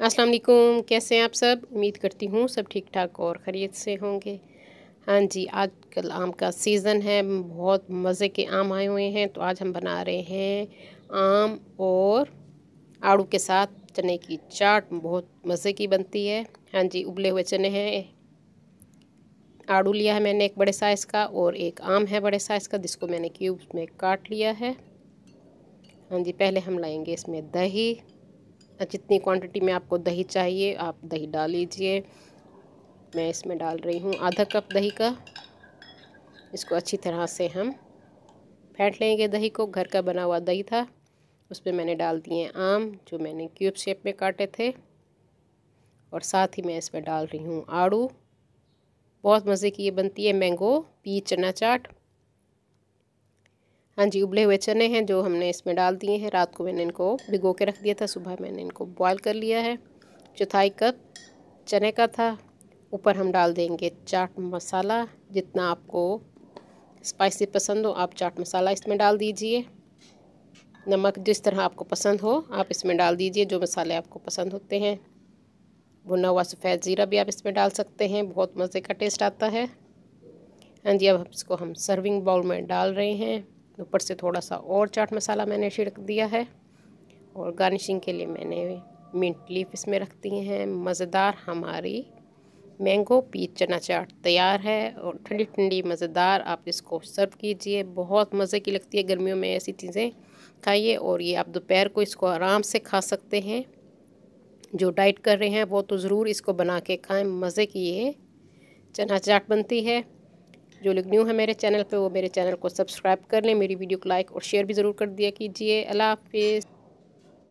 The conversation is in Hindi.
अस्सलाम वालेकुम, कैसे हैं आप सब। उम्मीद करती हूँ सब ठीक ठाक और खैरियत से होंगे। हाँ जी, आजकल आम का सीज़न है, बहुत मज़े के आम आए हुए हैं। तो आज हम बना रहे हैं आम और आड़ू के साथ चने की चाट, बहुत मज़े की बनती है। हाँ जी, उबले हुए चने हैं, आड़ू लिया है मैंने एक बड़े साइज़ का, और एक आम है बड़े साइज़ का जिसको मैंने क्यूब्स में काट लिया है। हाँ जी, पहले हम लाएंगे इसमें दही। जितनी क्वांटिटी में आपको दही चाहिए आप दही डाल लीजिए। मैं इसमें डाल रही हूँ आधा कप दही का। इसको अच्छी तरह से हम फेंट लेंगे। दही को घर का बना हुआ दही था, उसमें मैंने डाल दिए आम जो मैंने क्यूब शेप में काटे थे, और साथ ही मैं इसमें डाल रही हूँ आड़ू। बहुत मज़े की ये बनती है मैंगो पी चना चाट। हाँ जी, उबले हुए चने हैं जो हमने इसमें डाल दिए हैं। रात को मैंने इनको भिगो के रख दिया था, सुबह मैंने इनको बॉयल कर लिया है। चौथाई कप चने का था। ऊपर हम डाल देंगे चाट मसाला, जितना आपको स्पाइसी पसंद हो आप चाट मसाला इसमें डाल दीजिए। नमक जिस तरह आपको पसंद हो आप इसमें डाल दीजिए, जो मसाले आपको पसंद होते हैं। भुना हुआ सफ़ेद ज़ीरा भी आप इसमें डाल सकते हैं, बहुत मज़े का टेस्ट आता है। हाँ जी, अब इसको हम सर्विंग बाउल में डाल रहे हैं। ऊपर से थोड़ा सा और चाट मसाला मैंने छिड़क दिया है, और गार्निशिंग के लिए मैंने मिंट लीफ इसमें रख दिए हैं। मज़ेदार हमारी मैंगो पीच चना चाट तैयार है, और ठंडी ठंडी मज़ेदार आप इसको सर्व कीजिए। बहुत मज़े की लगती है, गर्मियों में ऐसी चीज़ें खाइए। और ये आप दोपहर को इसको आराम से खा सकते हैं। जो डाइट कर रहे हैं वो तो ज़रूर इसको बना के खाएं। मज़े की ये चना चाट बनती है। जो लोग न्यू है मेरे चैनल पे वो मेरे चैनल को सब्सक्राइब कर लें। मेरी वीडियो को लाइक और शेयर भी ज़रूर कर दिया कीजिए। अल्लाह हाफिज़।